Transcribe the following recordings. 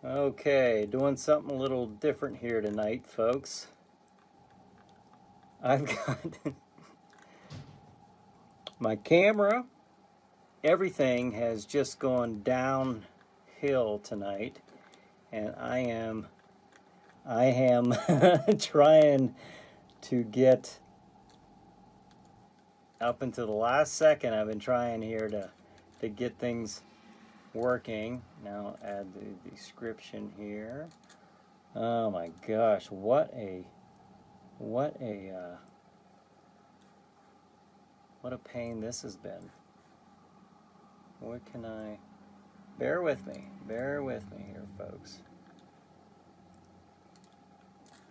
Okay, doing something a little different here tonight, folks. I've got my camera, everything has just gone downhill tonight, and I am trying to get up until the last second. I've been trying here to get things working. Now add the description here. Oh my gosh, what a pain this has been. What can I, bear with me here, folks.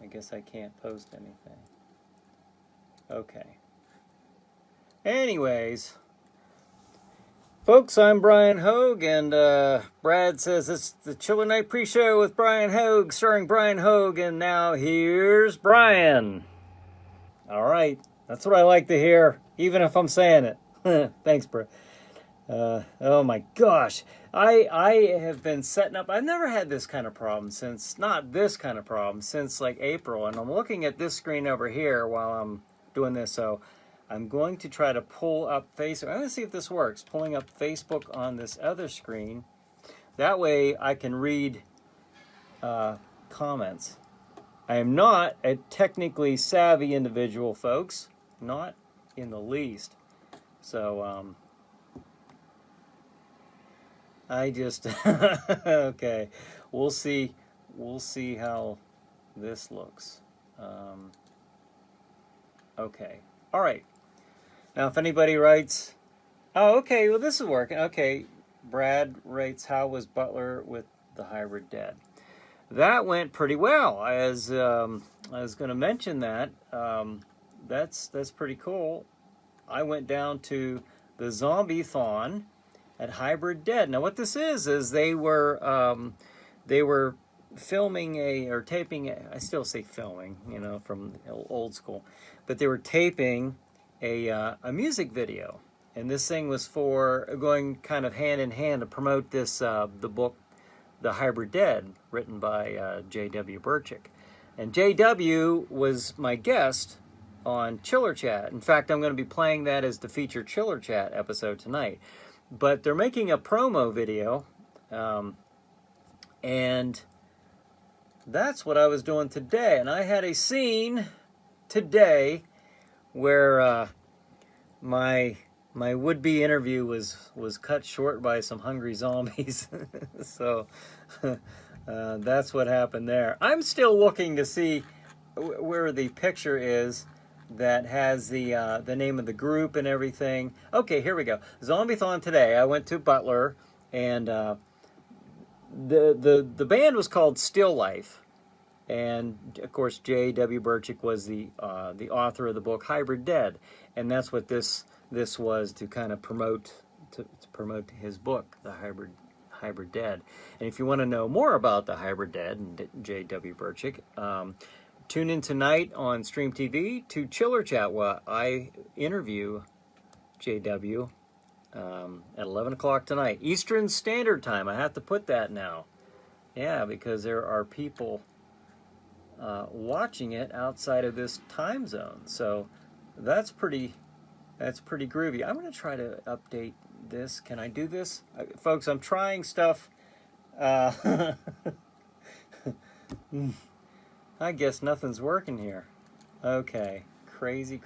I guess I can't post anything. Okay. Anyways, folks, I'm Bryan Hogue, and Brad says it's the Chiller Night pre-show with Bryan Hogue, starring Bryan Hogue, and now here's Bryan. All right, that's what I like to hear, even if I'm saying it. Thanks, Brad. Oh my gosh, I have been setting up. I've never had this kind of problem since, not this kind of problem, since like April, and I'm looking at this screen over here while I'm doing this, so I'm going to try to pull up Facebook. I'm going to see if this works. Pulling up Facebook on this other screen. That way I can read comments. I am not a technically savvy individual, folks. Not in the least. So, I just, okay. We'll see how this looks. Okay. All right. Now, if anybody writes, oh, okay, well, this is working. Okay, Brad writes, how was Butler with the hybrid dead? That went pretty well. As I was going to mention that, that's pretty cool. I went down to the Zombie-thon at Hybrid Dead. Now, what this is they were filming or taping. I still say filming, you know, from old school, but they were taping a music video, and this thing was for going kind of hand in hand to promote this the book, The Hybrid Dead, written by J.W. Burchick, and J.W. was my guest on Chiller Chat. In fact, I'm going to be playing that as the featured Chiller Chat episode tonight. But they're making a promo video, and that's what I was doing today. And I had a scene today where my would-be interview was cut short by some hungry zombies. So that's what happened there. I'm still looking to see where the picture is that has the name of the group and everything. Okay, here we go. Zombie-thon today. I went to Butler, and the band was called Still Life, and of course J.W. Burchick was the author of the book Hybrid Dead, and that's what this was, to kind of promote his book, The Hybrid Dead. And if you want to know more about the Hybrid Dead and J.W. Burchick, tune in tonight on Stream TV to Chiller Chat, where I interview JW at 11 o'clock tonight. Eastern Standard Time. I have to put that now. Yeah, because there are people watching it outside of this time zone. So that's pretty groovy. I'm going to try to update this. Can I do this? Folks, I'm trying stuff. I guess nothing's working here. Okay, crazy.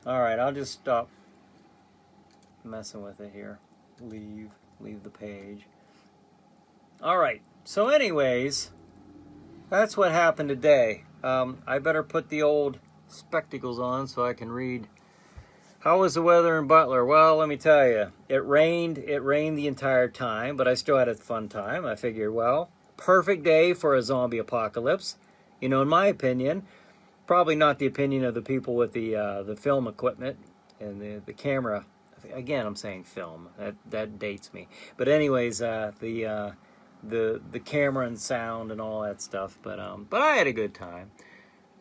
All right, I'll just stop messing with it here. Leave the page. All right, so anyways, that's what happened today. I better put the old spectacles on so I can read. How was the weather in Butler? Well, let me tell you, it rained the entire time, but I still had a fun time. I figured, well, perfect day for a zombie apocalypse, you know, in my opinion. Probably not the opinion of the people with the film equipment and the camera. Again, I'm saying film. That dates me. But anyways, the camera and sound and all that stuff. But I had a good time.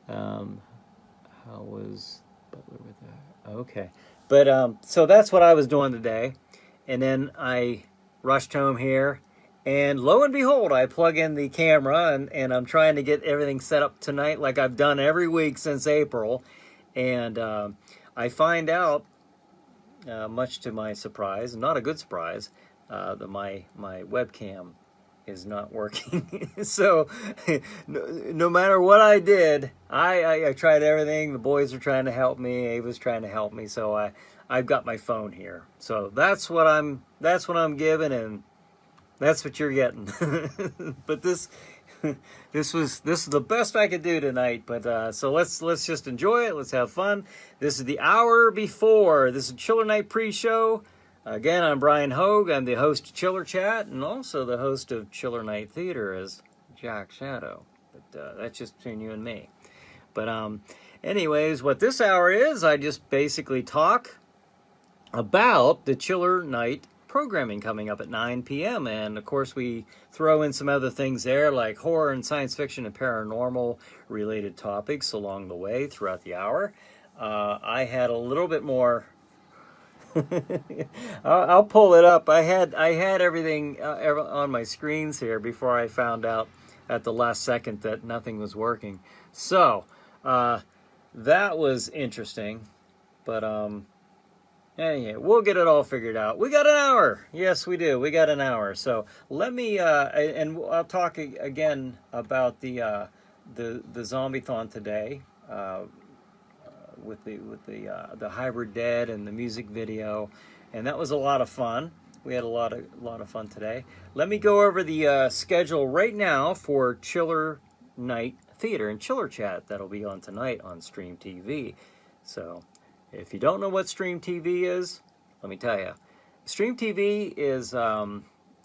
How was Butler with that? Okay. But so that's what I was doing today, and then I rushed home here. And lo and behold, I plug in the camera, and I'm trying to get everything set up tonight like I've done every week since April. And I find out, much to my surprise, not a good surprise, that my webcam is not working. So no matter what I did, I tried everything. The boys are trying to help me. Ava's trying to help me. So I've got my phone here. So that's what I'm given, and that's what you're getting. But this is the best I could do tonight. But so let's just enjoy it. Let's have fun. This is the hour before. This is Chiller Night pre-show. Again, I'm Bryan Hogue. I'm the host of Chiller Chat and also the host of Chiller Night Theater as Jack Shadow. But that's just between you and me. But anyways, what this hour is, I just basically talk about the Chiller Night programming coming up at 9 p.m. And of course, we throw in some other things there like horror and science fiction and paranormal related topics along the way throughout the hour. I had a little bit more. I'll pull it up. I had everything on my screens here before I found out at the last second that nothing was working. So that was interesting. But anyway, we'll get it all figured out. We got an hour. Yes, we do. We got an hour. So let me and I'll talk again about the Zombie-thon today. With the Hybrid Dead and the music video, and that was a lot of fun. We had a lot of fun today. Let me go over the schedule right now for Chiller Night Theater and Chiller Chat. That'll be on tonight on Stream TV. So if you don't know what Stream TV is, let me tell you. Stream TV is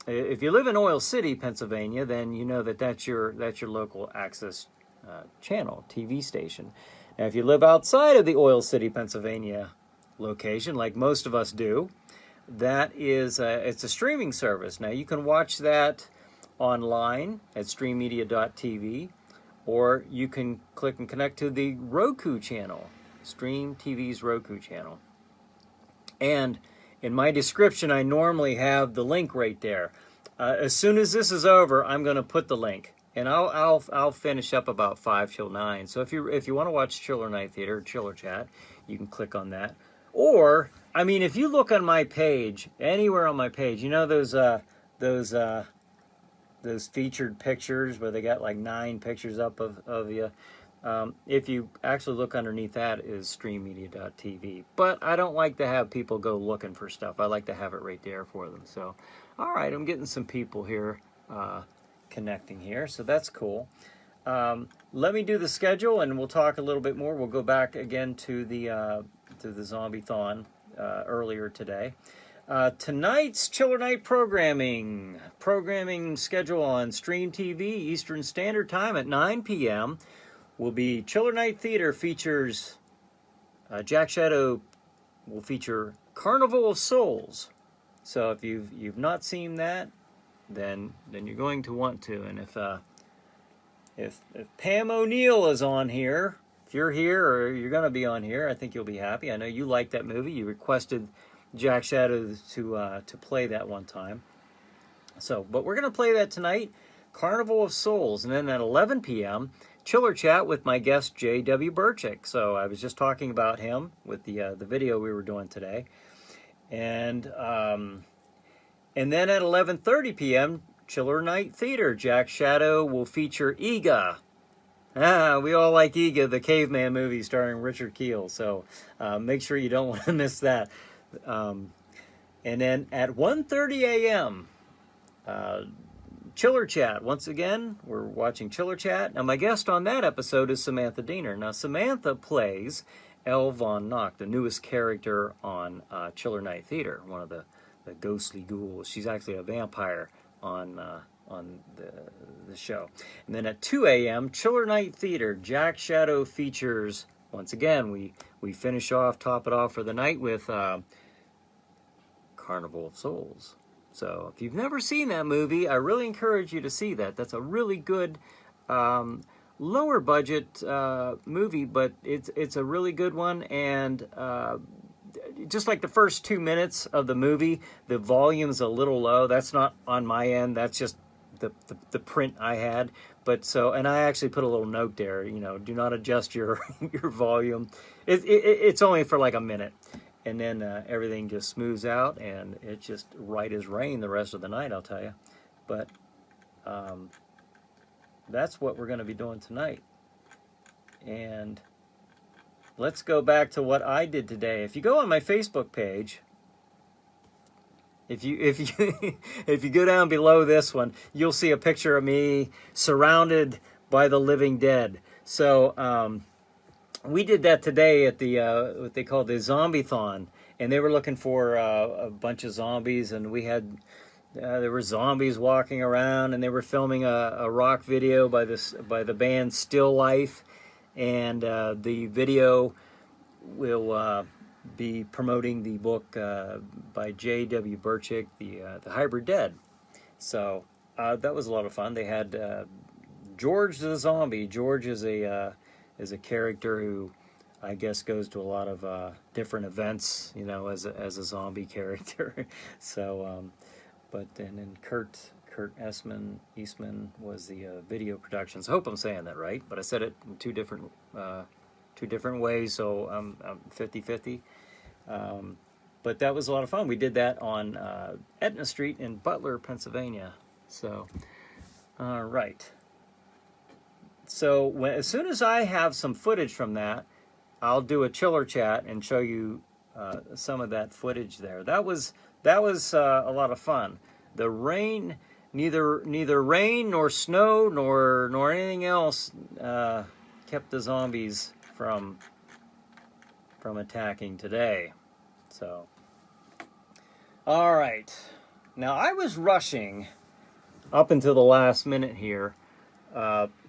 if you live in Oil City, Pennsylvania, then you know that's your local access channel TV station. Now, if you live outside of the Oil City, Pennsylvania location, like most of us do, that is it's a streaming service. Now, you can watch that online at streammedia.tv, or you can click and connect to the Roku channel, Stream TV's Roku channel. And in my description, I normally have the link right there. As soon as this is over, I'm going to put the link. And I'll finish up about 5 till 9. So if you want to watch Chiller Night Theater, Chiller Chat, you can click on that. Or I mean, if you look on my page, anywhere on my page, you know those featured pictures where they got like 9 pictures up of you. If you actually look underneath that is streammedia.tv. But I don't like to have people go looking for stuff. I like to have it right there for them. So, all right, I'm getting some people here. Connecting here, so that's cool. Let me do the schedule, and we'll talk a little bit more. We'll go back again to the Zombie-thon earlier today. Tonight's Chiller Night programming schedule on Stream TV Eastern Standard Time at 9 p.m. will be Chiller Night Theater features Jack Shadow will feature Carnival of Souls. So if you've not seen that, then you're going to want to. And if Pam O'Neill is on here, if you're here or you're going to be on here, I think you'll be happy. I know you liked that movie. You requested Jack Shadow to play that one time. So, but we're going to play that tonight, Carnival of Souls, and then at 11 p.m. Chiller Chat with my guest J.W. Burchick. So I was just talking about him with the video we were doing today, and then at 11:30 p.m., Chiller Night Theater. Jack Shadow will feature Ega. We all like Ega, the caveman movie starring Richard Kiel. So make sure you don't want to miss that. And then at 1:30 a.m., Chiller Chat. Once again, we're watching Chiller Chat. Now, my guest on that episode is Samantha Diener. Now, Samantha plays Elle Von Nock, the newest character on Chiller Night Theater, one of the ghostly ghouls. She's actually a vampire on the show. And then at 2 a.m., Chiller Night Theater. Jack Shadow features, once again, we finish off, top it off for the night with Carnival of Souls. So if you've never seen that movie, I really encourage you to see that. That's a really good lower budget movie, but it's a really good one, and just like the first 2 minutes of the movie, the volume's a little low. That's not on my end. That's just the print I had. But so, and I actually put a little note there, you know, do not adjust your your volume. It's only for like a minute, and then everything just smooths out, and it's just right as rain the rest of the night, I'll tell you. But that's what we're going to be doing tonight. And let's go back to what I did today. If you go on my Facebook page, if you if you go down below this one, you'll see a picture of me surrounded by the living dead. So we did that today at the what they call the Zombie-thon, and they were looking for a bunch of zombies, and we had there were zombies walking around, and they were filming a rock video by the band Still Life, and the video will be promoting the book by J.W. Burchick, the Hybrid Dead. So that was a lot of fun. They had George the zombie. George is a character who I guess goes to a lot of different events, you know, as a zombie character. So, but then Kurt Eastman was the video productions. I hope I'm saying that right, but I said it in two different ways, so I'm 50-50. But that was a lot of fun. We did that on Etna Street in Butler, Pennsylvania. So, all right. So as soon as I have some footage from that, I'll do a chiller chat and show you some of that footage there. That was a lot of fun. The rain, neither rain nor snow nor anything else kept the zombies from attacking today. So, all right. Now I was rushing up until the last minute here,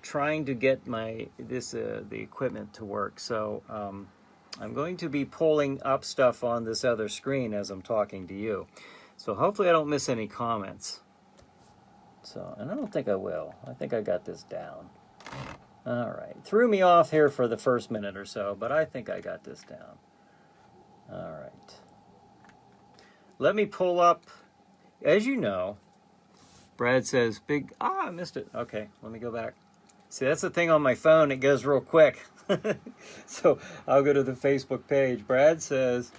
trying to get the equipment to work. So I'm going to be pulling up stuff on this other screen as I'm talking to you. So hopefully I don't miss any comments. So, and I don't think I will. I think I got this down. All right. Threw me off here for the first minute or so, but I think I got this down. All right. Let me pull up, as you know, Brad says, I missed it. Okay, let me go back. See, that's the thing on my phone. It goes real quick. So I'll go to the Facebook page. Brad says,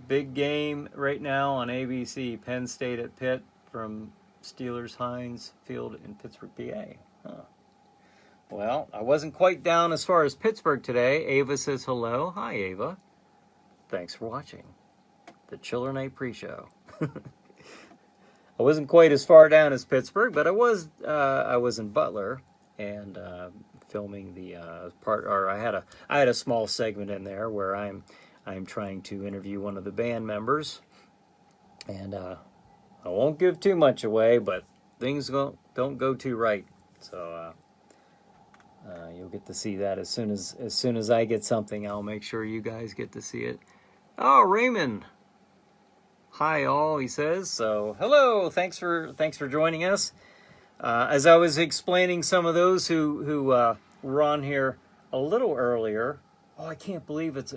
big game right now on ABC. Penn State at Pitt from Steelers Heinz Field in Pittsburgh, PA. Huh. Well, I wasn't quite down as far as Pittsburgh today. Ava says hello. Hi, Ava. Thanks for watching the Chiller Night pre-show. I wasn't quite as far down as Pittsburgh, but I was in Butler and filming the part. Or I had a small segment in there where I'm trying to interview one of the band members, and I won't give too much away, but things don't go too right. So you'll get to see that as soon as I get something. I'll make sure you guys get to see it. Oh, Raymond. Hi all, he says. So hello, thanks for joining us. As I was explaining, some of those who were on here a little earlier. Oh, I can't believe it's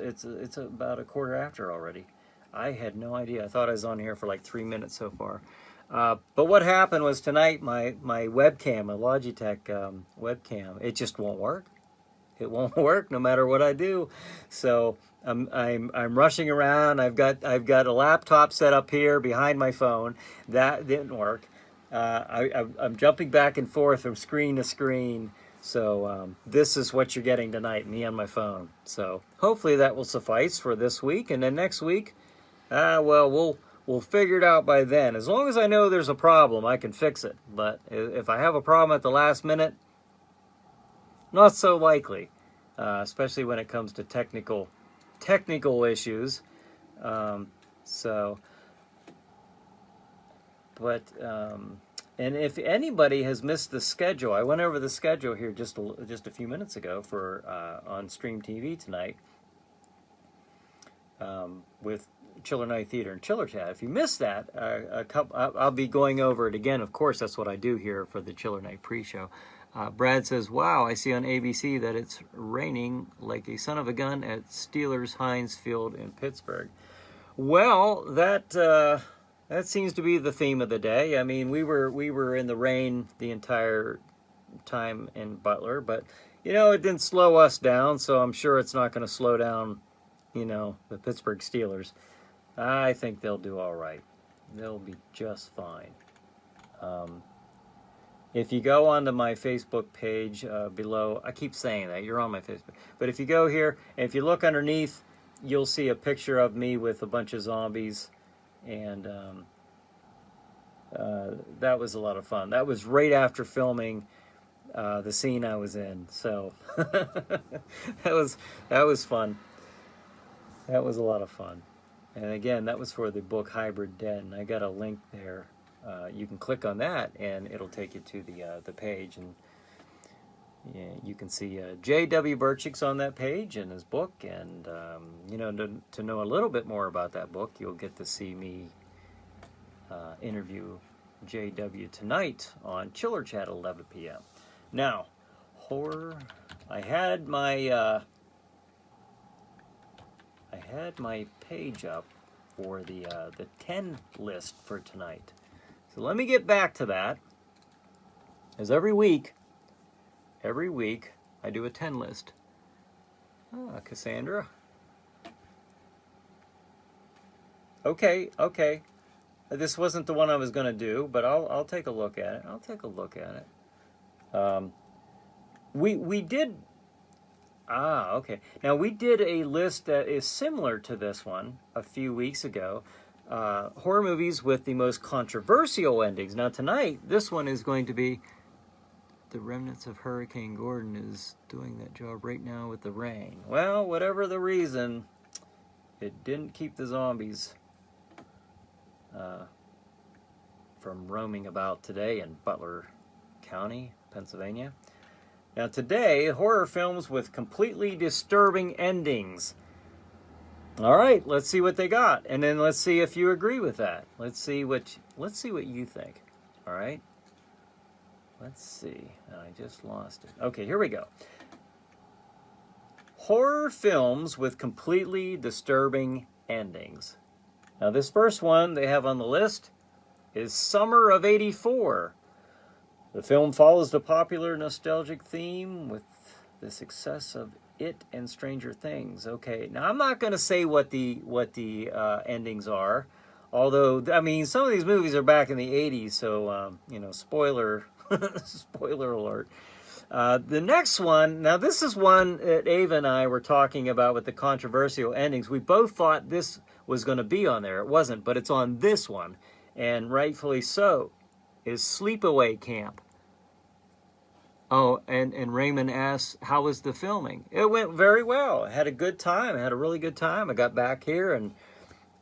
about a quarter after already. I had no idea. I thought I was on here for like 3 minutes so far. But what happened was tonight my webcam, my Logitech webcam, it just won't work. It won't work no matter what I do. So I'm rushing around. I've got a laptop set up here behind my phone. That didn't work. I'm jumping back and forth from screen to screen. So this is what you're getting tonight, me on my phone. So hopefully that will suffice for this week. And then next week, well, we'll figure it out by then. As long as I know there's a problem, I can fix it. But if I have a problem at the last minute, not so likely, especially when it comes to technical issues. And if anybody has missed the schedule, I went over the schedule here just a few minutes ago for on Stream TV tonight with Chiller Night Theater and Chiller Chat. If you missed that, I'll be going over it again. Of course, that's what I do here for the Chiller Night pre-show. Brad says, wow, I see on ABC that it's raining like a son of a gun at Steelers Heinz Field in Pittsburgh. Well, that seems to be the theme of the day. I mean, we were in the rain the entire time in Butler, but you know, it didn't slow us down, so I'm sure it's not going to slow down, you know, the Pittsburgh Steelers. I think they'll do all right. They'll be just fine. If you go onto my Facebook page below, I keep saying that, you're on my Facebook, but if you go here, and if you look underneath, you'll see a picture of me with a bunch of zombies, and that was a lot of fun. That was right after filming the scene I was in, so that was fun. That was a lot of fun. And again, that was for the book Hybrid Dead, and I got a link there. You can click on that, and it'll take you to the page, and yeah, you can see J.W. Burchick's on that page and his book, and you know, to know a little bit more about that book, you'll get to see me interview J.W. tonight on Chiller Chat at 11 p.m. Now, horror. I had my page up for the 10 list for tonight. So let me get back to that. As every week I do a 10 list. Ah, Cassandra. Okay. This wasn't the one I was going to do, but I'll take a look at it. We did. Okay. Now, we did a list that is similar to this one a few weeks ago. Horror movies with the most controversial endings. Now, tonight, this one is going to be The Remnants of Hurricane Gordon is doing that job right now with the rain. Well, whatever the reason, it didn't keep the zombies from roaming about today in Butler County, Pennsylvania. Now today, horror films with completely disturbing endings. All right, let's see what they got, and then let's see if you agree with that. Let's see what you think. All right. Let's see. I just lost it. Okay, here we go. Horror films with completely disturbing endings. Now this first one they have on the list is Summer of '84. The film follows the popular nostalgic theme with the success of It and Stranger Things. Okay, now I'm not going to say what the endings are, although I mean some of these movies are back in the '80s, so you know, spoiler spoiler alert. The next one, now this is one that Ava and I were talking about with the controversial endings. We both thought this was going to be on there. It wasn't, but it's on this one, and rightfully so, is Sleepaway Camp. Oh, and Raymond asks, how was the filming? It went very well. I had a good time. I had a really good time. I got back here, and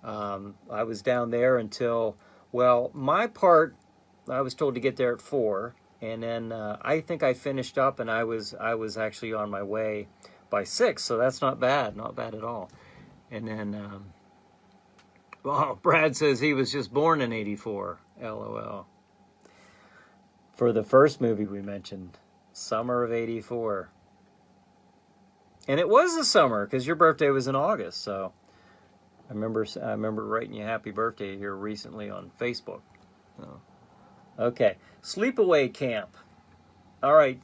I was down there until, well, my part, I was told to get there at 4, and then I think I finished up, and I was actually on my way by 6, so that's not bad at all. And then, well, Brad says he was just born in '84, LOL. For the first movie we mentioned, Summer of '84. And it was the summer, because your birthday was in August, so I remember writing you happy birthday here recently on Facebook. So, okay, Sleepaway Camp. All right,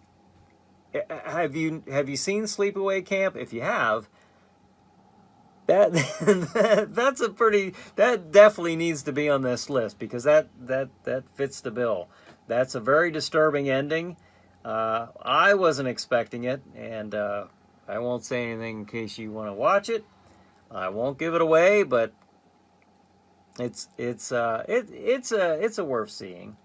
have you seen Sleepaway Camp? If you have, that that definitely needs to be on this list, because that fits the bill. That's a very disturbing ending. I wasn't expecting it, and I won't say anything in case you want to watch it. I won't give it away, but it's a worth seeing.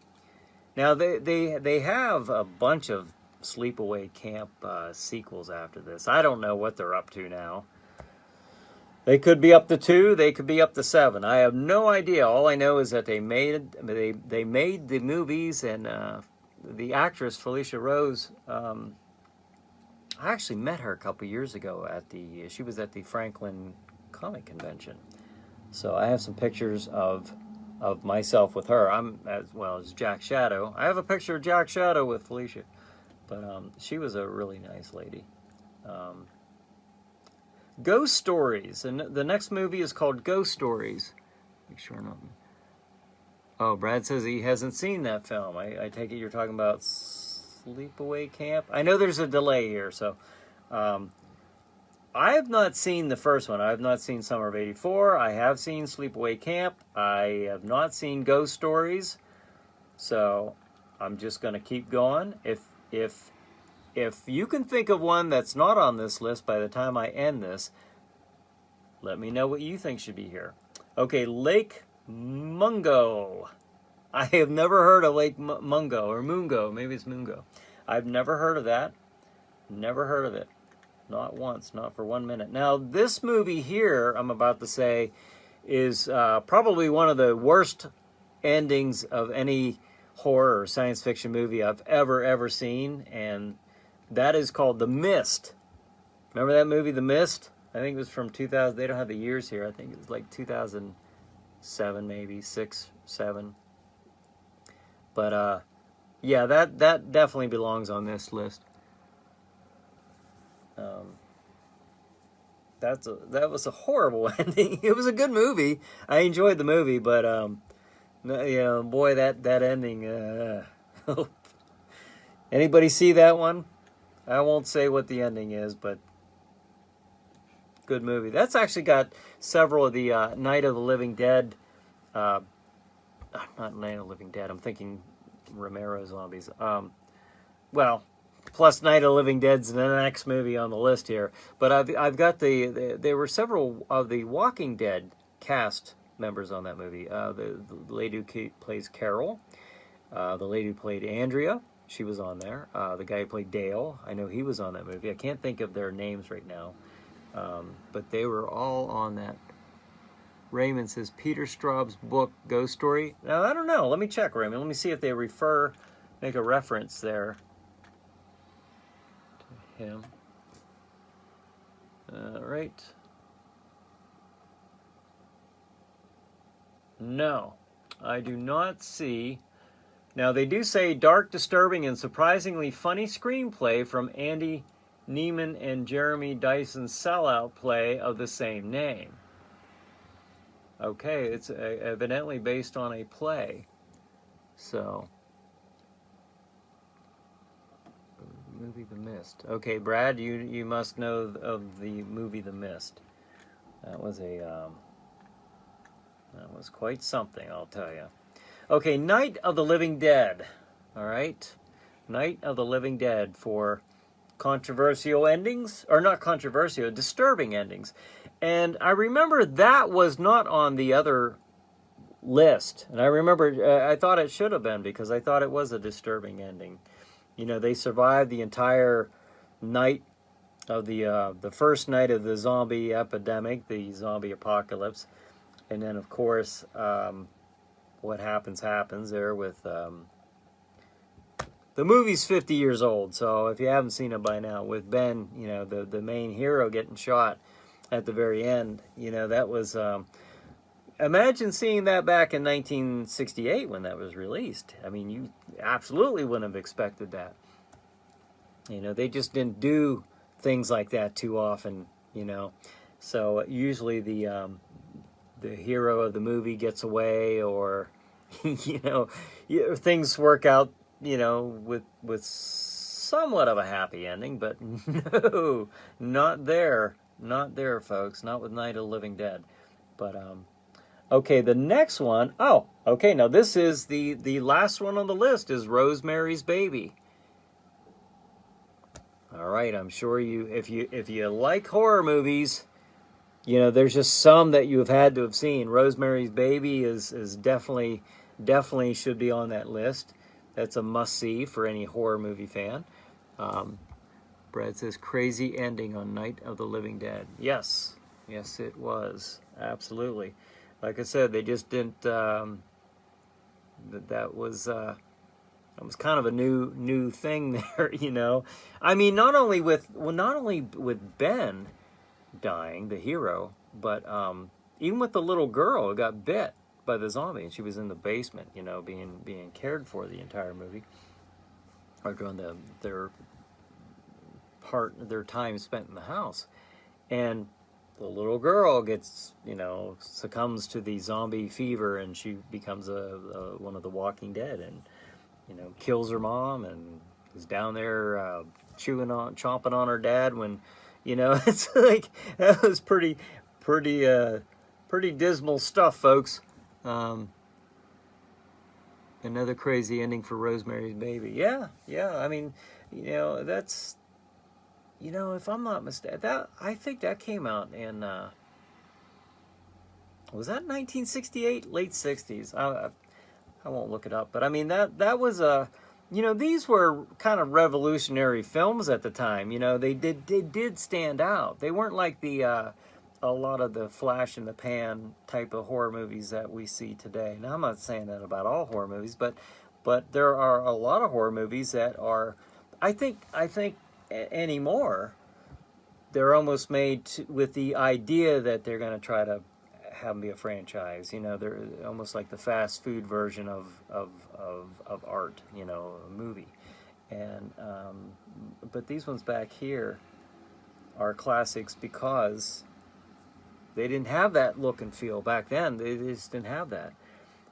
Now they have a bunch of Sleepaway Camp sequels after this. I don't know what they're up to now. They could be up to 2. They could be up to 7. I have no idea. All I know is that they made the movies, and the actress Felicia Rose. I actually met her a couple years ago she was at the Franklin Comic Convention. So I have some pictures of myself with her. I'm as well as Jack Shadow. I have a picture of Jack Shadow with Felicia, but she was a really nice lady. Ghost Stories. And the next movie is called Ghost Stories. Make sure not. Oh, Brad says he hasn't seen that film. I take it you're talking about Sleepaway Camp? I know there's a delay here, so... I have not seen the first one. I have not seen Summer of '84. I have seen Sleepaway Camp. I have not seen Ghost Stories. So I'm just going to keep going. If you can think of one that's not on this list by the time I end this, let me know what you think should be here. Okay, Lake Mungo. I have never heard of Lake Mungo, or Mungo. Maybe it's Mungo. I've never heard of that. Never heard of it. Not once, not for 1 minute. Now, this movie here, I'm about to say, is probably one of the worst endings of any horror or science fiction movie I've ever seen, and that is called The Mist. Remember that movie, The Mist? I think it was from 2000. They don't have the years here. I think it was like 2007, maybe 6, 7. But yeah, that definitely belongs on this list. That was a horrible ending. It was a good movie. I enjoyed the movie, but you know, boy, that ending. Anybody see that one? I won't say what the ending is, but good movie. That's actually got several of the Night of the Living Dead. Not Night of the Living Dead. I'm thinking Romero zombies. Well. Plus Night of the Living Dead's the next movie on the list here. But I've got there were several of the Walking Dead cast members on that movie. The lady who plays Carol, the lady who played Andrea, she was on there. The guy who played Dale, I know he was on that movie. I can't think of their names right now. But they were all on that. Raymond says Peter Straub's book, Ghost Story. Now, I don't know. Let me check, Raymond. Let me see if they make a reference there. Him. Right. No, I do not see. Now, they do say dark, disturbing, and surprisingly funny screenplay from Andy Neiman and Jeremy Dyson's sellout play of the same name. Okay, it's evidently based on a play. So... movie The Mist. Okay, Brad, you must know of the movie The Mist. That was quite something, I'll tell you. Okay, Night of the Living Dead. All right, Night of the Living Dead for controversial endings, or not controversial, disturbing endings. And I remember that was not on the other list. And I remember I thought it should have been because I thought it was a disturbing ending. You know, they survived the entire night of the first night of the zombie epidemic, the zombie apocalypse. And then, of course, what happens there with... the movie's 50 years old, so if you haven't seen it by now, with Ben, you know, the main hero getting shot at the very end, you know, that was... imagine seeing that back in 1968 when that was released. I mean, you absolutely wouldn't have expected that. You know, they just didn't do things like that too often, you know. So usually the hero of the movie gets away, or, you know, things work out, you know, with somewhat of a happy ending, but no, not there. Not there, folks. Not with Night of the Living Dead. But, okay, the next one, oh, okay, now this is the last one on the list is Rosemary's Baby. All right, I'm sure if you like horror movies, you know, there's just some that you have had to have seen. Rosemary's Baby is definitely should be on that list. That's a must-see for any horror movie fan. Brad says, crazy ending on Night of the Living Dead. Yes, it was. Absolutely. Like I said, they just didn't. That was kind of a new thing there, you know. I mean, not only with Ben dying, the hero, but even with the little girl who got bit by the zombie, and she was in the basement, you know, being cared for the entire movie, or during their time spent in the house, and the little girl gets, succumbs to the zombie fever, and she becomes one of the Walking Dead, and kills her mom, and is down there chomping on her dad when, it's like, that was pretty dismal stuff, folks. Another crazy ending for Rosemary's Baby. Yeah. I mean, that's, if I'm not mistaken, I think that came out in, was that 1968? Late 60s. I won't look it up, but I mean, that was a, these were kind of revolutionary films at the time. They did stand out. They weren't like a lot of the flash in the pan type of horror movies that we see today. Now, I'm not saying that about all horror movies, but there are a lot of horror movies that are, I think anymore, they're almost made with the idea that they're going to try to have them be a franchise. They're almost like the fast food version of art, a movie. And but these ones back here are classics because they didn't have that look and feel back then. They just didn't have that.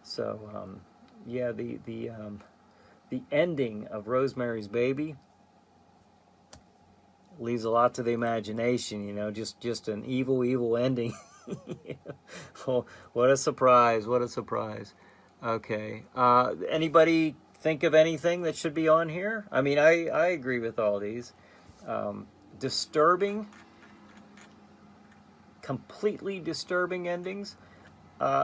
So yeah, the ending of Rosemary's Baby leaves a lot to the imagination. Just an evil ending. Oh, what a surprise! What a surprise! Okay, anybody think of anything that should be on here? I mean, I agree with all these. Disturbing, completely disturbing endings.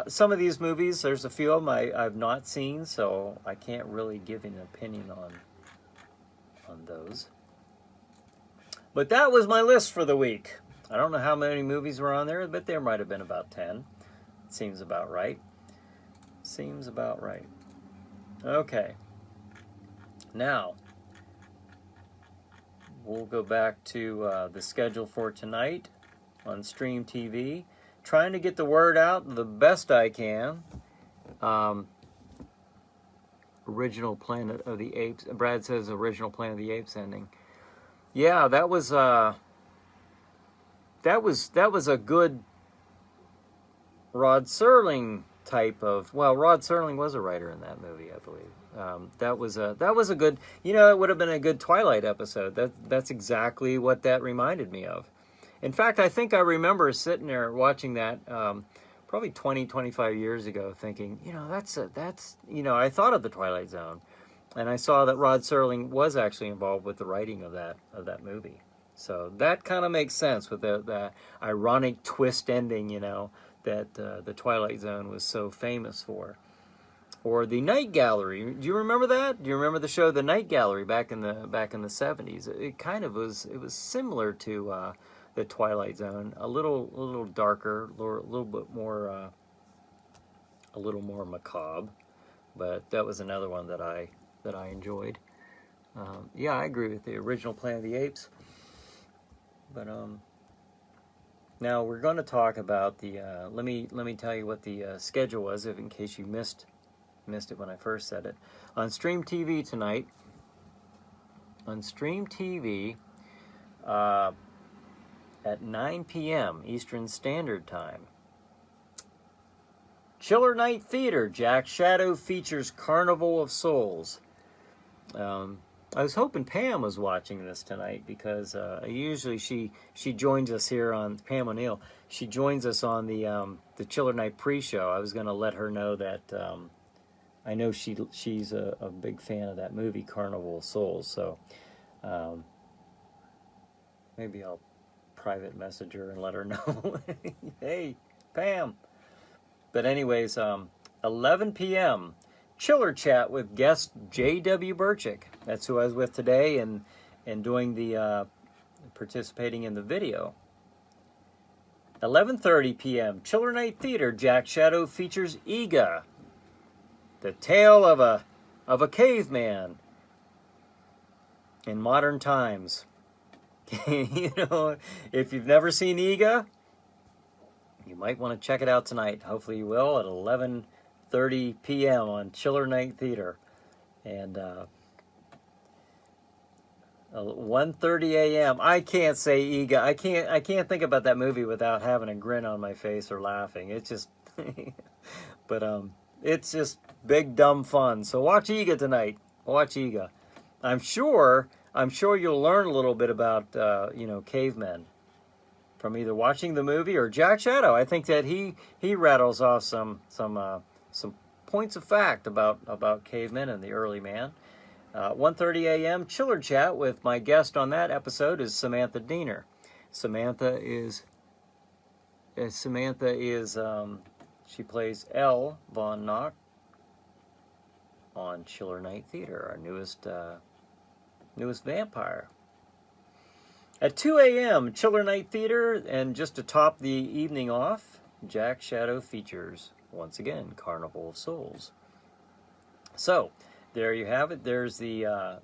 Some of these movies, there's a few of them I've not seen, so I can't really give an opinion on those. But that was my list for the week. I don't know how many movies were on there, but there might have been about 10. Seems about right. Seems about right. Okay. Now, we'll go back to the schedule for tonight on Stream TV. Trying to get the word out the best I can. Original Planet of the Apes. Brad says original Planet of the Apes ending. Yeah, that was a good Rod Serling type of. Well, Rod Serling was a writer in that movie, I believe. That was a good. It would have been a good Twilight episode. That's exactly what that reminded me of. In fact, I think I remember sitting there watching that probably 20, 25 years ago, thinking, I thought of the Twilight Zone, and I saw that Rod Serling was actually involved with the writing of that movie. So that kind of makes sense with the ironic twist ending, that the Twilight Zone was so famous for. Or the Night Gallery. Do you remember that? Do you remember the show The Night Gallery back in the 70s? It kind of was. It was similar to the Twilight Zone, a little darker, a little bit more, a little more macabre. But that was another one that I enjoyed. Yeah, I agree with the original Planet of the Apes. But now we're going to talk about the. Let me tell you what the schedule was, in case you missed it when I first said it. On Stream TV tonight. On Stream TV, at 9 p.m. Eastern Standard Time. Chiller Night Theater. Jack Shadow features Carnival of Souls. I was hoping Pam was watching this tonight because usually she joins us here on Pam O'Neill. She joins us on the Chiller Night pre-show. I was going to let her know that I know she's a big fan of that movie Carnival of Souls. So maybe I'll private message her and let her know. Hey, Pam. But anyways, 11 p.m. Chiller Chat with guest J.W. Burchick. That's who I was with today and doing the participating in the video. 11:30 p.m. Chiller Night Theater. Jack Shadow features Iga, the tale of a caveman in modern times. If you've never seen Iga, you might want to check it out tonight. Hopefully you will at 11:30 p.m. on Chiller Night Theater. And 1:30 a.m. I can't say EGA. I can't think about that movie without having a grin on my face or laughing. It's just, but it's just big dumb fun. So watch EGA tonight. Watch EGA. I'm sure you'll learn a little bit about cavemen from either watching the movie or Jack Shadow. I think that he rattles off some points of fact about cavemen and the early man. 1:30 a.m. Chiller Chat with my guest on that episode is Samantha Diener. Samantha is she plays Elle Von Knock on Chiller Night Theater, our newest vampire. At 2 a.m. Chiller Night Theater, and just to top the evening off, Jack Shadow features once again Carnival of Souls. So there you have it. There's the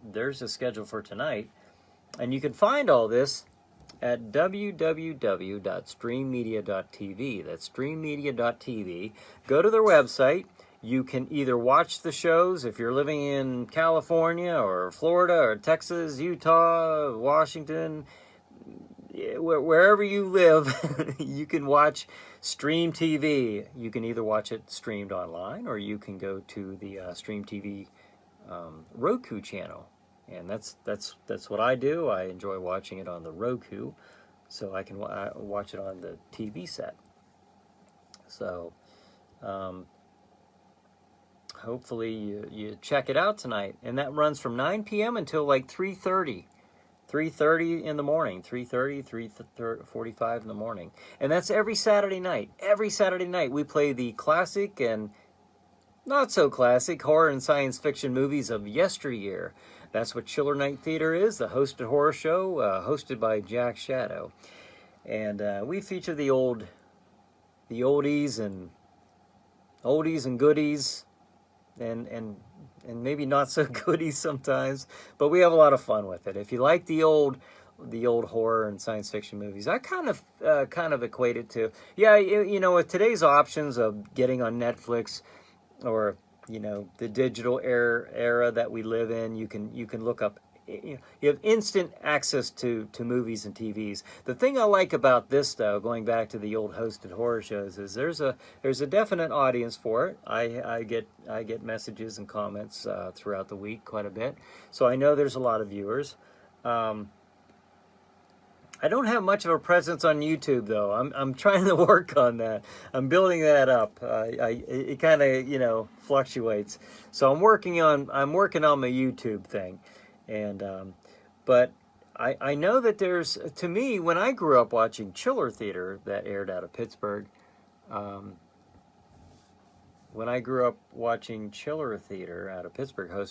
schedule for tonight, and you can find all this at www.streammedia.tv. That's streammedia.tv. Go to their website. You can either watch the shows if you're living in California or Florida or Texas, Utah, Washington, wherever you live. You can watch Stream TV. You can either watch it streamed online or you can go to the Stream TV Roku channel, and that's what I do. I enjoy watching it on the Roku, so I can watch it on the TV set. So hopefully you check it out tonight, and that runs from 9 p.m. until like 3:30 in the morning, 3:45 in the morning, and that's every Saturday night. Every Saturday night we play the classic and not so classic horror and science fiction movies of yesteryear. That's what Chiller Night Theater is, the hosted horror show hosted by Jack Shadow. And we feature the oldies and goodies and maybe not so goodies sometimes, but we have a lot of fun with it. If you like the old horror and science fiction movies, I kind of equate it to, with today's options of getting on Netflix, or the digital era that we live in, you can look up. You have instant access to movies and TVs. The thing I like about this, though, going back to the old hosted horror shows, is there's a definite audience for it. I get messages and comments throughout the week quite a bit, so I know there's a lot of viewers. I don't have much of a presence on YouTube, though. I'm trying to work on that. I'm building that up. It kind of fluctuates. So I'm working on my YouTube thing, and but I know that there's, to me, when I grew up watching Chiller Theater that aired out of Pittsburgh, hosted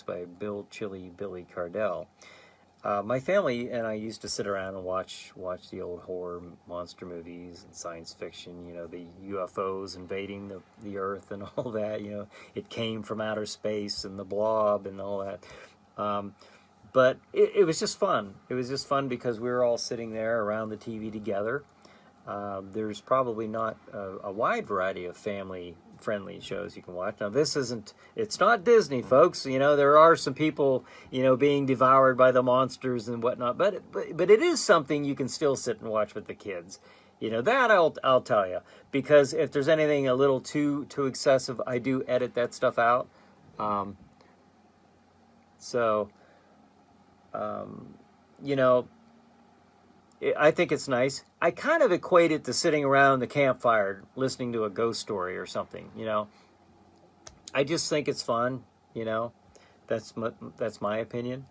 by Billy Cardell. My family and I used to sit around and watch the old horror monster movies and science fiction, the UFOs invading the Earth and all that, it came from outer space and the Blob and all that. But it was just fun. It was just fun because we were all sitting there around the TV together. There's probably not a wide variety of family-friendly shows you can watch. Now, it's not Disney, folks. There are some people, being devoured by the monsters and whatnot. But it is something you can still sit and watch with the kids. That I'll tell you. Because if there's anything a little too excessive, I do edit that stuff out. I think it's nice. I kind of equate it to sitting around the campfire listening to a ghost story or something, I just think it's fun, That's my opinion.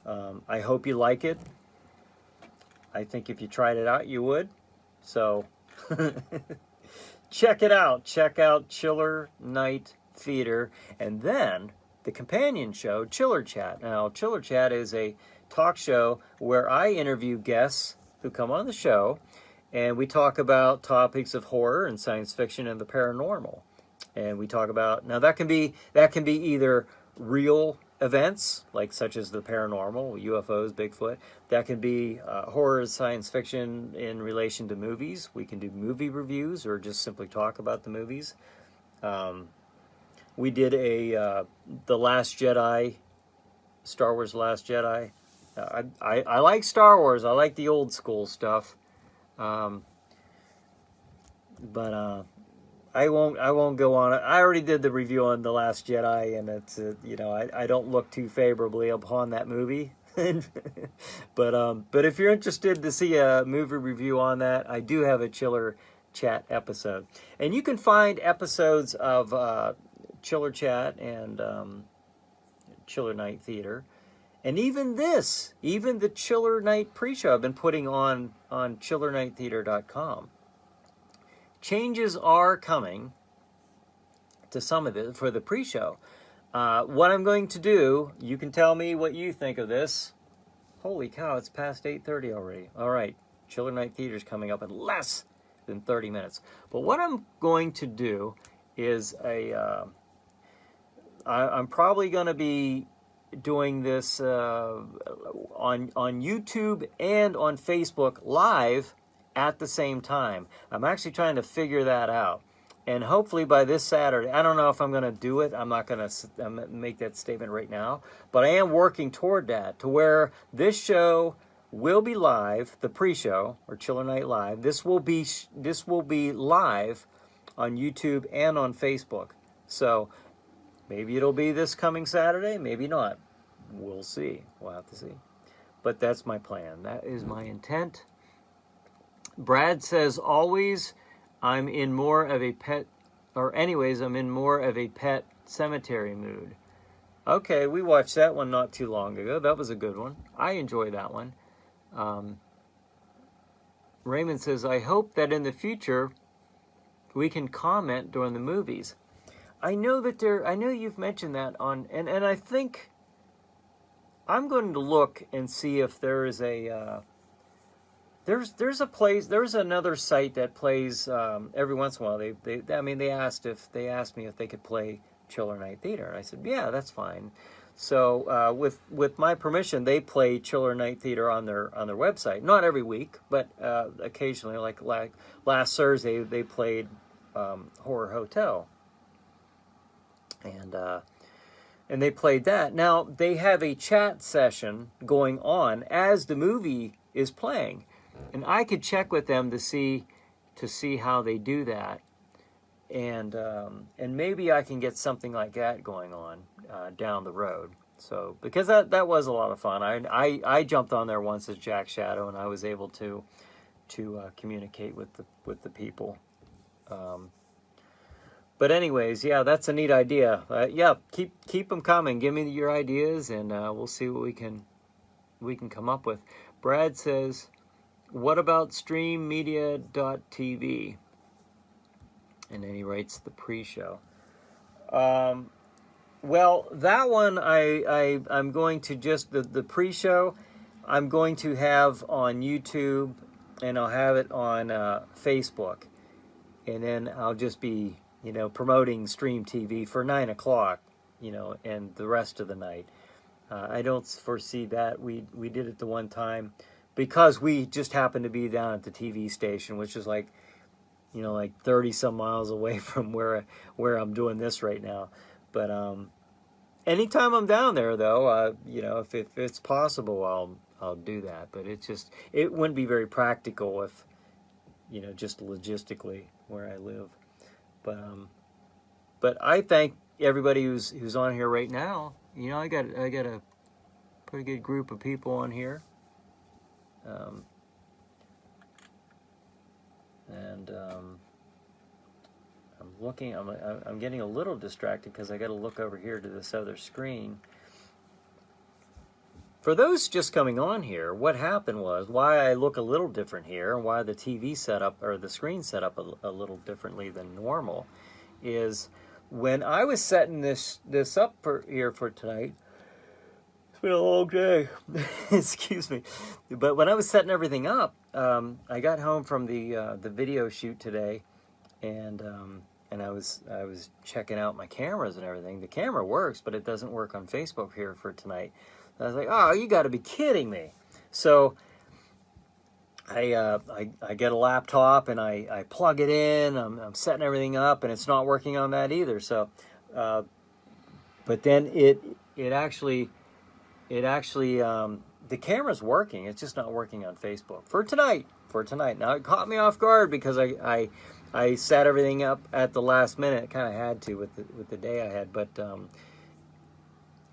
I hope you like it. I think if you tried it out, you would. So check it out. Check out Chiller Night Theater, and then the companion show, Chiller Chat. Now, Chiller Chat is a talk show where I interview guests who come on the show, and we talk about topics of horror and science fiction and the paranormal. And we talk about, now that can be either real events, such as the paranormal, UFOs, Bigfoot. That can be horror and science fiction in relation to movies. We can do movie reviews or just simply talk about the movies. We did The Last Jedi, Star Wars The Last Jedi I like Star Wars. I like the old school stuff. But I won't go on it. I already did the review on The Last Jedi, and it's you know, I don't look too favorably upon that movie. But if you're interested to see a movie review on that, I do have a Chiller Chat episode, and you can find episodes of Chiller Chat and Chiller Night Theater, and even the Chiller Night pre-show I've been putting on chillernighttheater.com. Changes are coming to some of it for the pre-show. What I'm going to do, you can tell me what you think of this. Holy cow, it's past 8:30 already. All right, Chiller Night Theater is coming up in less than 30 minutes. But what I'm going to do is I'm probably going to be doing this on YouTube and on Facebook live at the same time. I'm actually trying to figure that out. And hopefully by this Saturday, I don't know if I'm going to do it. I'm not going to make that statement right now. But I am working toward that, to where this show will be live, the pre-show, or Chiller Night Live. This will be live on YouTube and on Facebook. So maybe it'll be this coming Saturday, maybe not. We'll see. We'll have to see. But that's my plan. That is my intent. Brad says, always, I'm in more of a pet cemetery mood. Okay, we watched that one not too long ago. That was a good one. I enjoy that one. Raymond says, I hope that in the future we can comment during the movies. I know you've mentioned that and I think I'm going to look and see if there is a there's another site that plays every once in a while. They asked me if they could play Chiller Night Theater, and I said, yeah, that's fine. So with my permission, they play Chiller Night Theater on their website. Not every week, but occasionally, like last Thursday, they played Horror Hotel, and they played that. Now they have a chat session going on as the movie is playing. And I could check with them to see how they do that, and maybe I can get something like that going on down the road. So because that was a lot of fun. I jumped on there once as Jack Shadow, and I was able to communicate with the people. But anyways, yeah, that's a neat idea. Yeah, keep them coming. Give me your ideas, and we'll see what we can come up with. Brad says, what about streammedia.tv? And then he writes the pre-show. Well, that one I'm going to just, the pre-show, I'm going to have on YouTube, and I'll have it on Facebook. And then I'll just be, promoting Stream TV for 9 o'clock, and the rest of the night. I don't foresee that. We did it the one time, because we just happened to be down at the TV station, which is like 30 some miles away from where I'm doing this right now. But anytime I'm down there, though, if it's possible, I'll do that. But it wouldn't be very practical if, just logistically where I live. But I thank everybody who's on here right now. I got a pretty good group of people on here. I'm looking. I'm getting a little distracted because I got to look over here to this other screen. For those just coming on here, what happened was, why I look a little different here, and why the TV setup or the screen set up a little differently than normal, is when I was setting this up for tonight. It's been a long day. Excuse me. But when I was setting everything up, I got home from the video shoot today, and I was checking out my cameras and everything. The camera works, but it doesn't work on Facebook here for tonight. And I was like, oh, you got to be kidding me! So I get a laptop and I plug it in. I'm setting everything up, and it's not working on that either. So, but then it actually the camera's working. It's just not working on Facebook for tonight. For tonight. Now, it caught me off guard because I set everything up at the last minute. Kind of had to with the day I had, but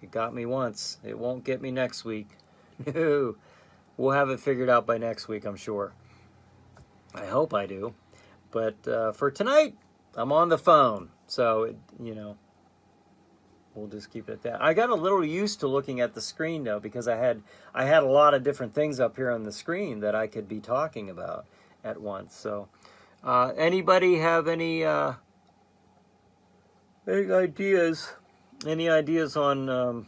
it got me once. It won't get me next week. No. We'll have it figured out by next week, I'm sure. I hope I do. But for tonight, I'm on the phone. So, you know, we'll just keep it at that. I got a little used to looking at the screen, though, because I had a lot of different things up here on the screen that I could be talking about at once. So, anybody have any ideas? Any ideas on...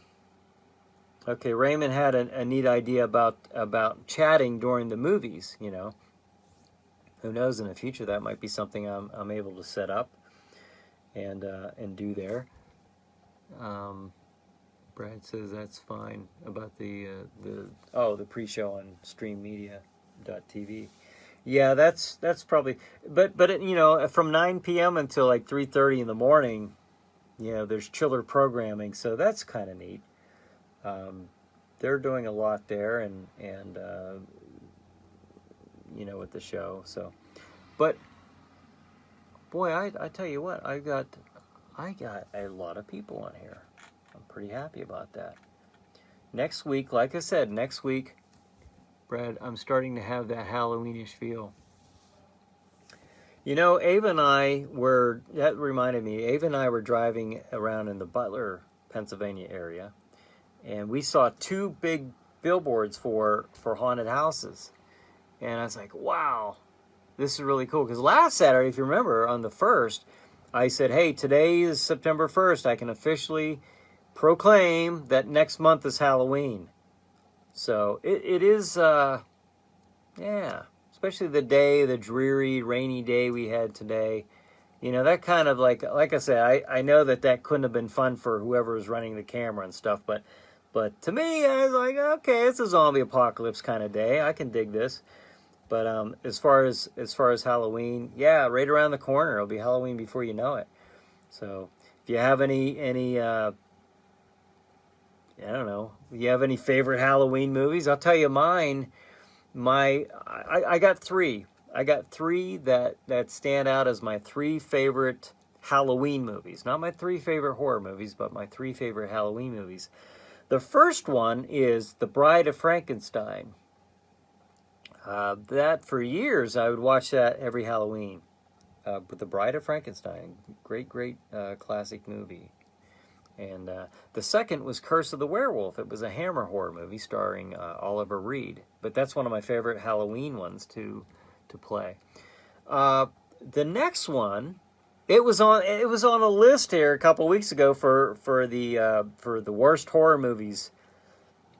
Okay, Raymond had a neat idea about chatting during the movies, you know. Who knows, in the future that might be something I'm able to set up and do there. Brad says that's fine about the pre-show on streammedia.tv. Yeah, that's probably, but you know, from 9 p.m. until like 3:30 in the morning, you know, there's chiller programming, so that's kind of neat. They're doing a lot there, and you know, with the show. So, but boy, I tell you what, I got a lot of people on here. I'm pretty happy about that. Next week, like I said, next week, Brad, I'm starting to have that Halloweenish feel. You know, Ava and I were, that reminded me, Ava and I were driving around in the Butler, Pennsylvania area, and we saw 2 big billboards for haunted houses. And I was like, wow, this is really cool. Because last Saturday, if you remember, on the 1st, I said, hey, today is September 1st. I can officially proclaim that next month is Halloween. So it is, yeah, especially the dreary, rainy day we had today. You know, that kind of, like I said, I know that couldn't have been fun for whoever was running the camera and stuff, but to me, I was like, okay, it's a zombie apocalypse kind of day. I can dig this. But as far as Halloween, yeah, right around the corner. It'll be Halloween before you know it. So if you have any I don't know, if you have any favorite Halloween movies, I'll tell you mine. I got 3. I got 3 that stand out as my 3 favorite Halloween movies. Not my 3 favorite horror movies, but my 3 favorite Halloween movies. The first one is The Bride of Frankenstein. That for years I would watch that every Halloween. But The Bride of Frankenstein, great classic movie. And the second was Curse of the Werewolf. It was a Hammer horror movie starring Oliver Reed. But that's one of my favorite Halloween ones to play. The next one, it was on a list here a couple weeks ago for the worst horror movies.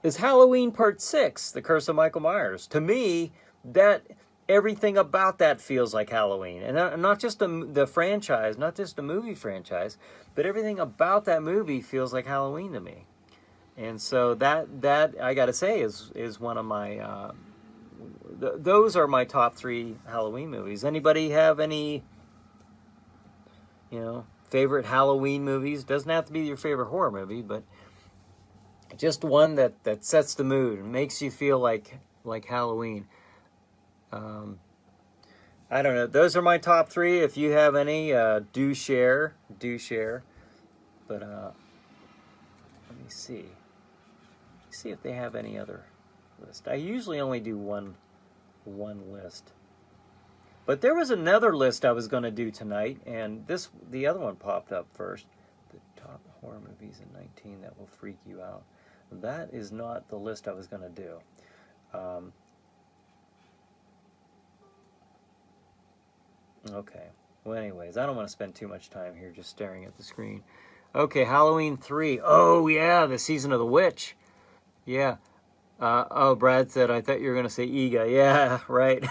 Is Halloween Part 6, The Curse of Michael Myers. To me, that everything about that feels like Halloween. And not just the franchise, not just the movie franchise, but everything about that movie feels like Halloween to me. And so that I got to say is one of my those are my top 3 Halloween movies. Anybody have any, you know, favorite Halloween movies? Doesn't have to be your favorite horror movie, but just one that sets the mood and makes you feel like Halloween. I don't know. Those are my top 3. If you have any, do share. But let me see. See if they have any other list. I usually only do one list. But there was another list I was going to do tonight, and the other one popped up first. The top horror movies in 19 that will freak you out. That is not the list I was going to do. Okay. Well, anyways, I don't want to spend too much time here just staring at the screen. Okay, Halloween 3. Oh, yeah, the Season of the Witch. Yeah. Oh, Brad said, I thought you were going to say Ega. Yeah, right.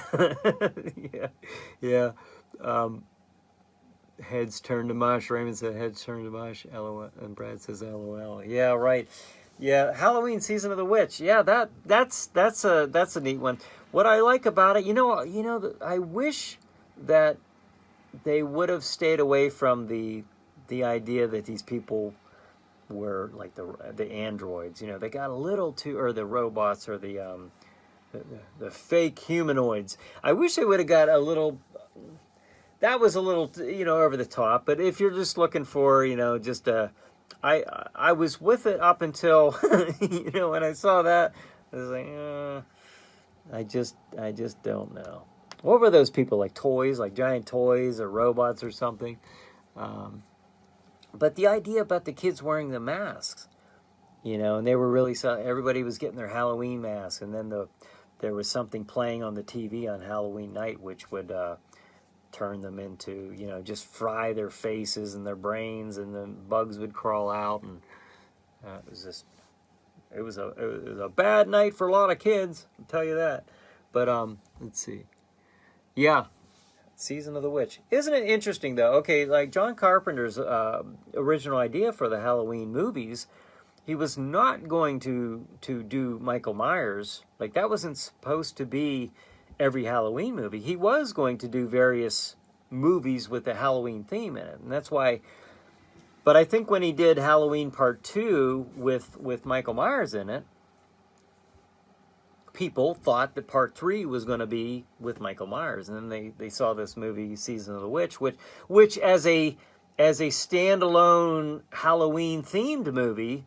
Yeah. Heads turn to mush. Raymond said, heads turn to mush. LOL. And Brad says, LOL. Yeah, right. Yeah, Halloween Season of the Witch. Yeah, that's a neat one. What I like about it, I wish that they would have stayed away from the idea that these people were like the androids. You know, they got a little too, or the robots, or the fake humanoids. I wish they would have got a little. That was a little, you know, over the top. But if you're just looking for, you know, just a, I was with it up until, you know, when I saw that, I was like, I just don't know. What were those people, like toys, like giant toys or robots or something? But the idea about the kids wearing the masks, you know, and they were really, everybody was getting their Halloween masks, and then there was something playing on the TV on Halloween night, which would turn them into, you know, just fry their faces and their brains, and then bugs would crawl out, and it was a bad night for a lot of kids, I'll tell you that. But let's see, yeah. Season of the Witch. Isn't it interesting, though? Okay, like John Carpenter's original idea for the Halloween movies, he was not going to do Michael Myers. Like, that wasn't supposed to be every Halloween movie. He was going to do various movies with the Halloween theme in it. And that's why... But I think when he did Halloween Part 2 with Michael Myers in it, people thought that Part 3 was going to be with Michael Myers, and then they saw this movie, Season of the Witch, which as a standalone Halloween themed movie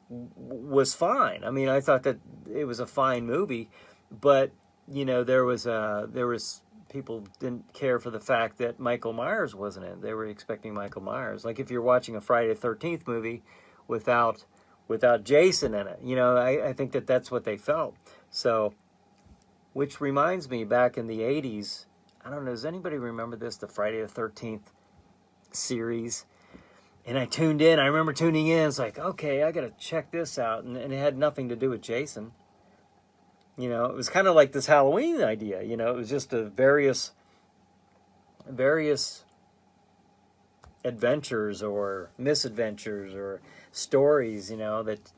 was fine. I mean, I thought that it was a fine movie, but you know, there was people didn't care for the fact that Michael Myers wasn't in it. They were expecting Michael Myers. Like if you're watching a Friday the 13th movie without Jason in it, you know, I think that's what they felt. So, which reminds me, back in the 80s, I don't know, does anybody remember this, the Friday the 13th series? And I tuned in, I remember tuning in, it's like, okay, I got to check this out. And it had nothing to do with Jason. You know, it was kind of like this Halloween idea, you know, it was just a various adventures or misadventures or stories, you know, that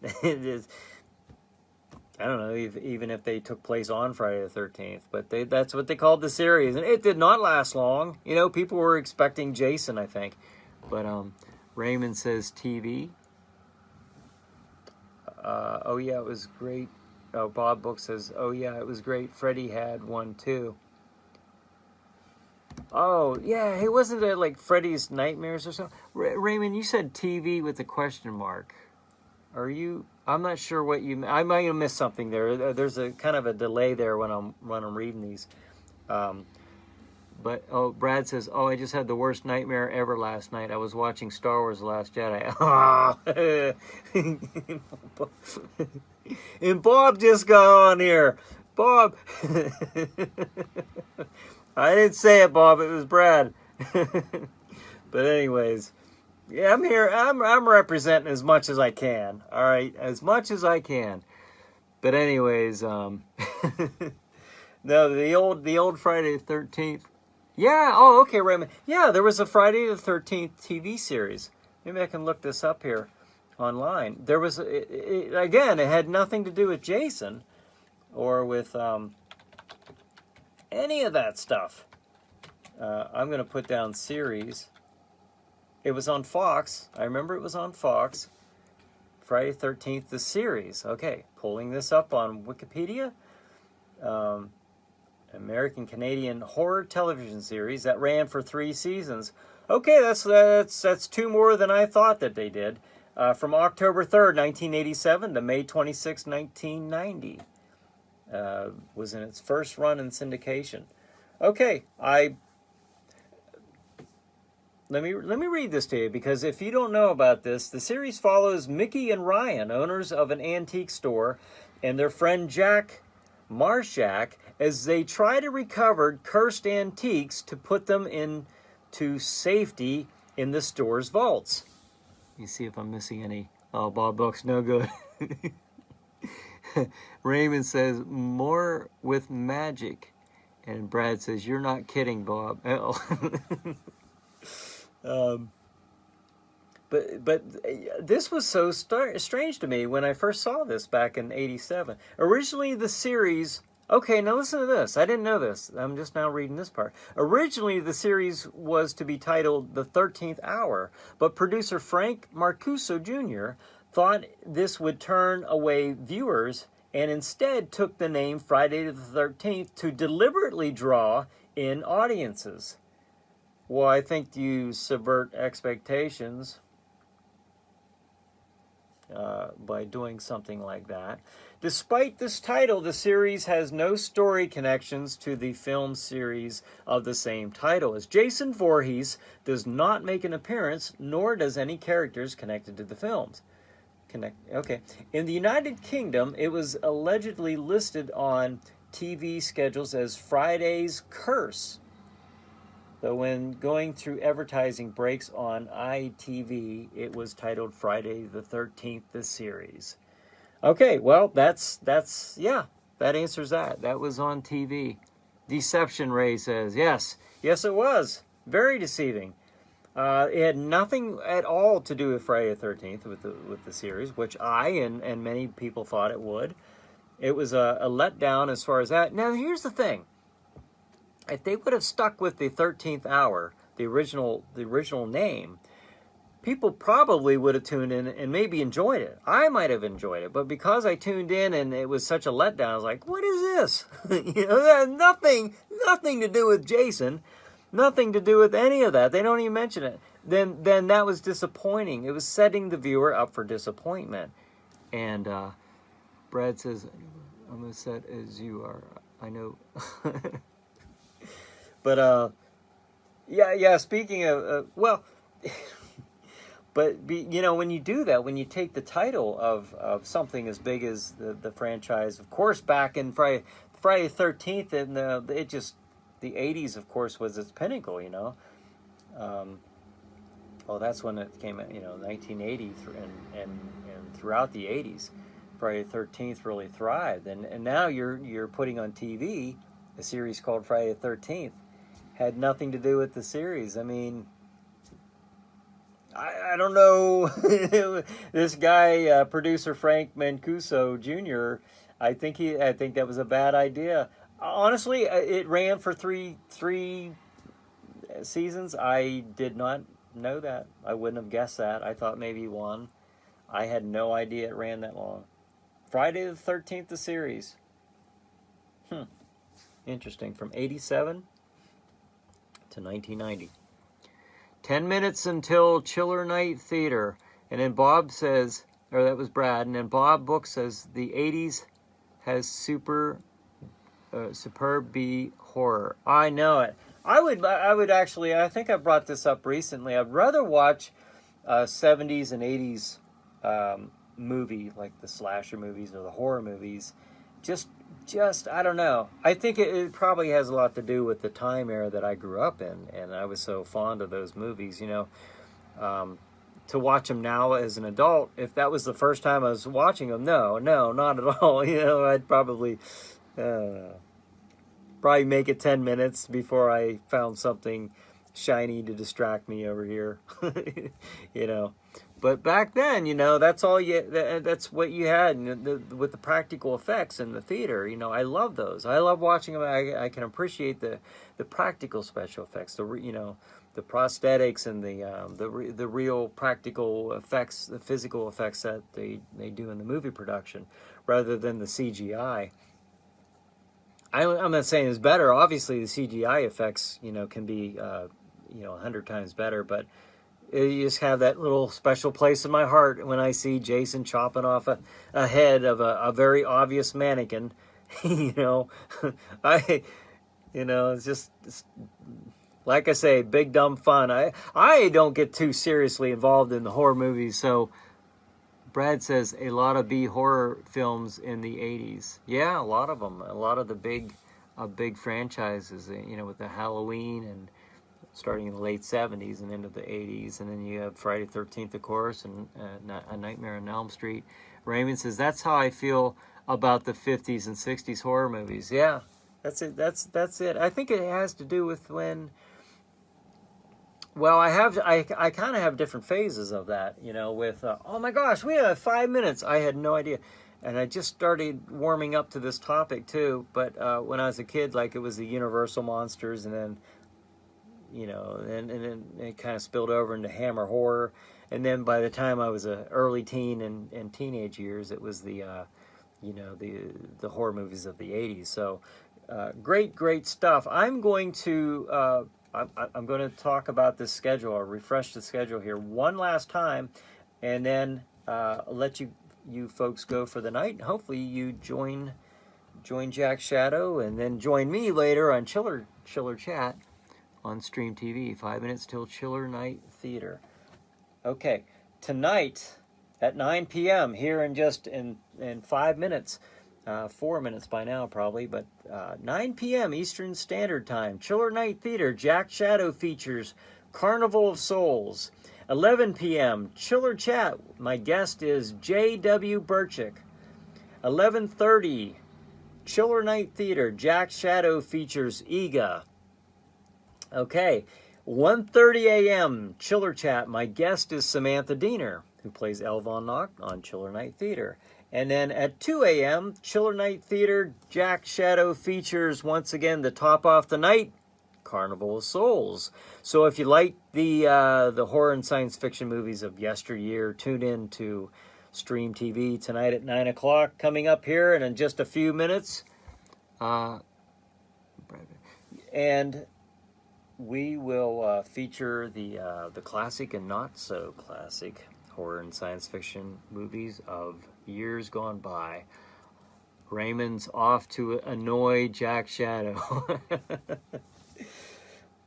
I don't know, even if they took place on Friday the 13th, but that's what they called the series, and it did not last long. You know, people were expecting Jason, I think, but Raymond says TV. Oh yeah, it was great. Oh, Bob Book says, oh yeah, it was great. Freddie had one too. Oh yeah, it wasn't it like Freddy's Nightmares or something? Raymond, you said TV with a question mark. Are you? I'm not sure what you... I might have missed something there. There's a kind of a delay there when I'm reading these. But, oh, Brad says, oh, I just had the worst nightmare ever last night. I was watching Star Wars The Last Jedi. And Bob just got on here. Bob. I didn't say it, Bob. It was Brad. But anyways... Yeah, I'm here. I'm representing as much as I can. All right, as much as I can. But anyways, no, the old Friday the 13th. Yeah. Oh, okay, Raymond. Yeah, there was a Friday the 13th TV series. Maybe I can look this up here online. There was again. It had nothing to do with Jason or with any of that stuff. I'm going to put down series. It was on Fox. I remember it was on Fox. Friday the 13th, the series. Okay, pulling this up on Wikipedia. American-Canadian horror television series that ran for 3 seasons. Okay, that's 2 more than I thought that they did. From October 3rd, 1987 to May 26, 1990. Was in its first run in syndication. Okay, Let me read this to you, because if you don't know about this, the series follows Mickey and Ryan, owners of an antique store, and their friend Jack Marshak, as they try to recover cursed antiques to put them into safety in the store's vaults. You see if I'm missing any. Oh, Bob Book's no good. Raymond says, more with magic. And Brad says, you're not kidding, Bob. But this was so strange to me when I first saw this back in '87. Originally, the series Okay, now listen to this. I didn't know this. I'm just now reading this part. Originally, the series was to be titled The 13th Hour, but producer Frank Marcuso Jr. thought this would turn away viewers and instead took the name Friday the 13th to deliberately draw in audiences. Well, I think you subvert expectations by doing something like that. Despite this title, the series has no story connections to the film series of the same title, as Jason Voorhees does not make an appearance, nor does any characters connected to the films. Okay. In the United Kingdom, it was allegedly listed on TV schedules as Friday's Curse. Though when going through advertising breaks on ITV, it was titled Friday the 13th, the series. Okay, well, that's yeah, that answers that. That was on TV. Deception Ray says, yes, it was. Very deceiving. It had nothing at all to do with Friday the 13th, with the series, which I and many people thought it would. It was a letdown as far as that. Now, here's the thing. If they would have stuck with the 13th Hour, the original name, people probably would have tuned in and maybe enjoyed it. I might have enjoyed it, but because I tuned in and it was such a letdown, I was like, what is this? That had nothing to do with Jason, nothing to do with any of that. They don't even mention it. Then that was disappointing. It was setting the viewer up for disappointment. And Brad says, I'm as set as you are. I know. But, yeah, speaking of, well, but, you know, when you do that, when you take the title of something as big as the franchise, of course, back in Friday the 13th, and the 80s, of course, was its pinnacle, you know. Well, that's when it came out, you know, 1980, and throughout the 80s, Friday the 13th really thrived. And now you're putting on TV a series called Friday the 13th. Had nothing to do with the series. I mean, I don't know. This guy, producer Frank Mancuso Jr., I think that was a bad idea. Honestly, it ran for three seasons. I did not know that. I wouldn't have guessed that. I thought maybe one. I had no idea it ran that long. Friday the 13th, the series. Interesting. From 87 to 1990. 10 minutes until Chiller Night Theater. And then Bob says, or that was Brad, and then Bob Book says the 80s has superb B horror. I know it. I would actually, I think I brought this up recently. I'd rather watch 70s and 80s movie, like the slasher movies or the horror movies. Just I don't know. I think it probably has a lot to do with the time era that I grew up in, and I was so fond of those movies, you know. To watch them now as an adult, if that was the first time I was watching them, no, not at all. You know, I'd probably make it 10 minutes before I found something shiny to distract me over here. You know. But back then, you know, that's what you had with the practical effects in the theater. You know, I love those. I love watching them. I can appreciate the practical special effects, the prosthetics and the real practical effects, the physical effects that they do in the movie production, rather than the CGI. I'm not saying it's better. Obviously, the CGI effects, you know, can be 100 times better, but you just have that little special place in my heart when I see Jason chopping off a head of a very obvious mannequin. You know, it's just like I say, big dumb fun. I don't get too seriously involved in the horror movies. So Brad says a lot of B horror films in the 80s. Yeah, a lot of them. A lot of the big franchises, you know, with the Halloween and starting in the late 70s and into the 80s. And then you have Friday the 13th, of course, and A Nightmare on Elm Street. Raymond says, that's how I feel about the 50s and 60s horror movies. Yeah, that's it. That's it. I think it has to do with when... Well, I kind of have different phases of that, you know, with, oh my gosh, we have 5 minutes. I had no idea. and I just started warming up to this topic too, but when I was a kid, like, it was the Universal monsters, and then, you know, and then it kind of spilled over into Hammer horror, and then by the time I was a early teen and teenage years, it was the you know, the horror movies of the 80s. So great stuff. I'm going to I'm going to talk about this schedule, or refresh the schedule here one last time, and then let you folks go for the night. Hopefully you join Jack's Shadow, and then join me later on Chiller Chat on Stream TV. 5 minutes till Chiller Night Theater. Okay, tonight at 9 p.m. here in just in 5 minutes, 4 minutes by now probably, but 9 p.m. Eastern Standard Time, Chiller Night Theater, Jack's Shadow features Carnival of Souls. 11 p.m. Chiller Chat. My guest is J.W. Burchick. 11:30 Chiller Night Theater, Jack's Shadow features Iga. Okay, 1:30 a.m. Chiller Chat. My guest is Samantha Diener, who plays Elvon Noct on Chiller Night Theater. And then at 2 a.m. Chiller Night Theater, Jack's Shadow features, once again, the top off the night, Carnival of Souls. So if you like the horror and science fiction movies of yesteryear, tune in to Stream TV tonight at 9 o'clock. Coming up here in just a few minutes. And we will feature the classic and not so classic horror and science fiction movies of years gone by. Raymond's off to annoy Jack's Shadow.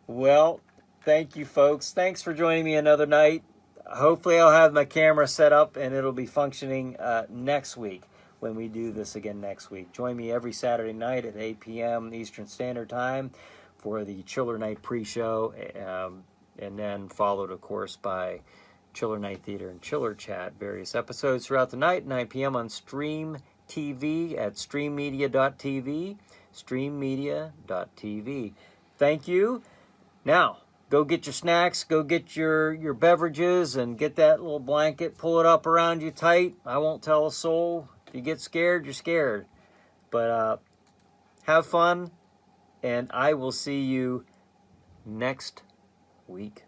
Well, thank you, folks. Thanks for joining me another night. Hopefully I'll have my camera set up and it'll be functioning next week when we do this again next week. Join me every Saturday night at 8 p.m. Eastern Standard Time for the Chiller Night pre-show, and then followed, of course, by Chiller Night Theater and Chiller Chat. Various episodes throughout the night, 9 p.m. on Stream TV at streammedia.tv, streammedia.tv. Thank you. Now, go get your snacks, go get your beverages, and get that little blanket, pull it up around you tight. I won't tell a soul. If you get scared, you're scared. But have fun, and I will see you next week.